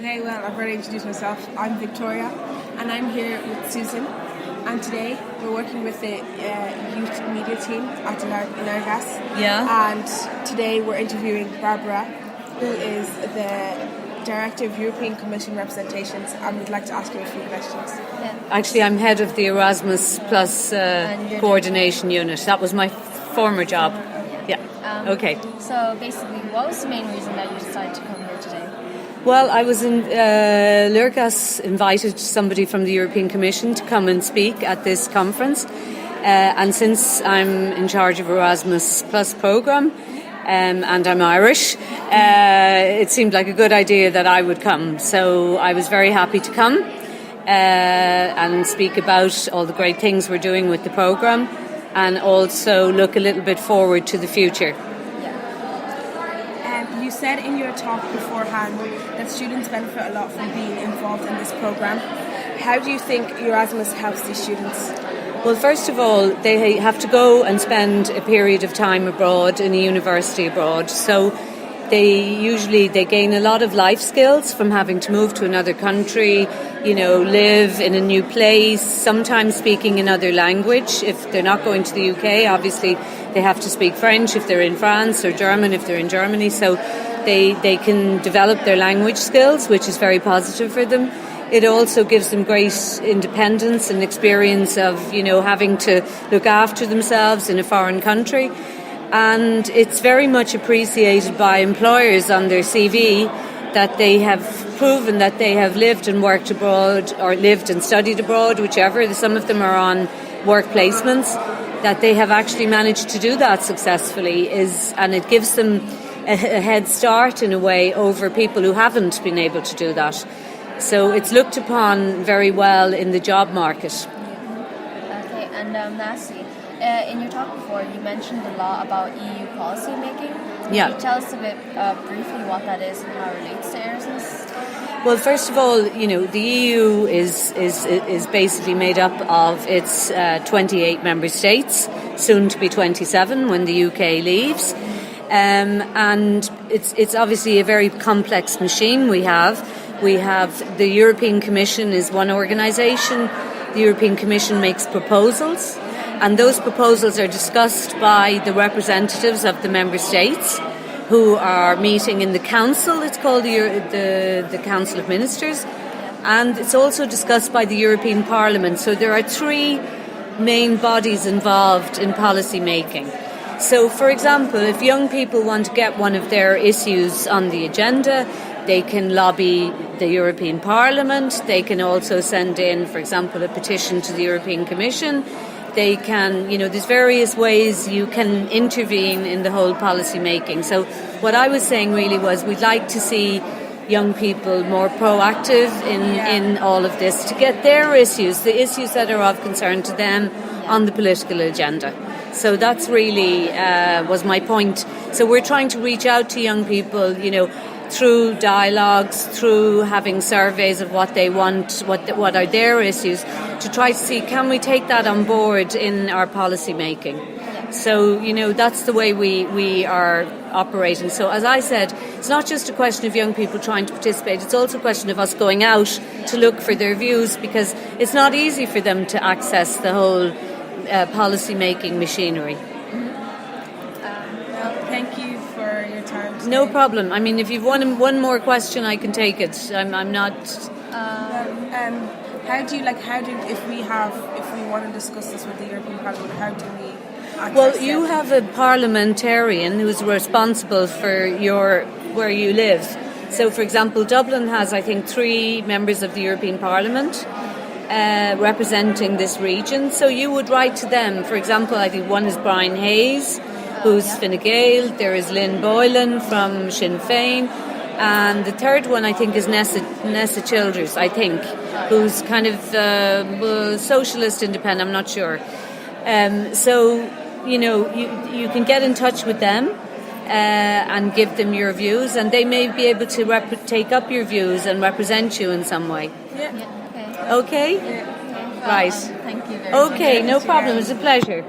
Okay, well, I've already introduced myself. I'm Victoria, and I'm here with Susan. And today we're working with the youth media team at Erasmus. Yeah. And today we're interviewing Barbara, who is the Director of European Commission Representations, and we'd like to ask you a few questions. Yeah. Actually, I'm head of the Erasmus Plus coordination unit. That was my former job. Yeah. Okay. So basically, what was the main reason that you decided to come here today? Well, I was in Lurgas invited somebody from the European Commission to come and speak at this conference, and since I'm in charge of Erasmus Plus programme, and I'm Irish, it seemed like a good idea that I would come. So I was very happy to come and speak about all the great things we're doing with the programme, and also look a little bit forward to the future. You said in your talk beforehand that students benefit a lot from being involved in this programme. How do you think Erasmus helps these students? Well, first of all, they have to go and spend a period of time abroad in a university abroad. So they gain a lot of life skills from having to move to another country, live in a new place, sometimes speaking another language. If they're not going to the UK, obviously they have to speak French if they're in France, or German if they're in Germany. So they can develop their language skills, which is very positive for them. It also gives them great independence and experience of, having to look after themselves in a foreign country. And it's very much appreciated by employers on their CV that they have proven that they have lived and worked abroad, or lived and studied abroad, whichever. Some of them are on work placements, that they have actually managed to do that successfully, and it gives them a head start in a way over people who haven't been able to do that. So it's looked upon very well in the job market. Okay, and lastly, in your talk before, you mentioned a lot about EU policy making. Yeah. Can you tell us a bit briefly what that is and how it relates to Erasmus? Well, first of all, the EU is basically made up of its 28 member states, soon to be 27 when the UK leaves. And it's obviously a very complex machine we have. We have the European Commission is one organisation. The European Commission makes proposals, and those proposals are discussed by the representatives of the member states, who are meeting in the Council. It's called the Council of Ministers, and it's also discussed by the European Parliament. So there are three main bodies involved in policy making. So, for example, if young people want to get one of their issues on the agenda, they can lobby the European Parliament. They can also send in, for example, a petition to the European Commission. They can, there's various ways you can intervene in the whole policy making. So what I was saying really was we'd like to see young people more proactive in all of this, to get their issues, the issues that are of concern to them, on the political agenda. So that's really was my point. So we're trying to reach out to young people, through dialogues, through having surveys of what they want, what are their issues, to try to see, can we take that on board in our policy making? So, that's the way we are operating. So, as I said, it's not just a question of young people trying to participate, it's also a question of us going out to look for their views, because it's not easy for them to access the whole policy making machinery. Thank you for your time today. No problem. I mean, if you've one more question, I can take it. I'm not. If we want to discuss this with the European Parliament, how do we access Well, you have a parliamentarian who's responsible for where you live. So, for example, Dublin has, I think, 3 members of the European Parliament representing this region. So you would write to them. For example, I think one is Brian Hayes, who's Fine Gael. There is Lynn Boylan from Sinn Féin. And the third one, I think, is Nessa Childers, I think, who's kind of socialist independent, I'm not sure. So, you can get in touch with them and give them your views, and they may be able to take up your views and represent you in some way. Yeah. Okay? Yeah. Right. Thank you very much. Okay, no problem. It's a pleasure.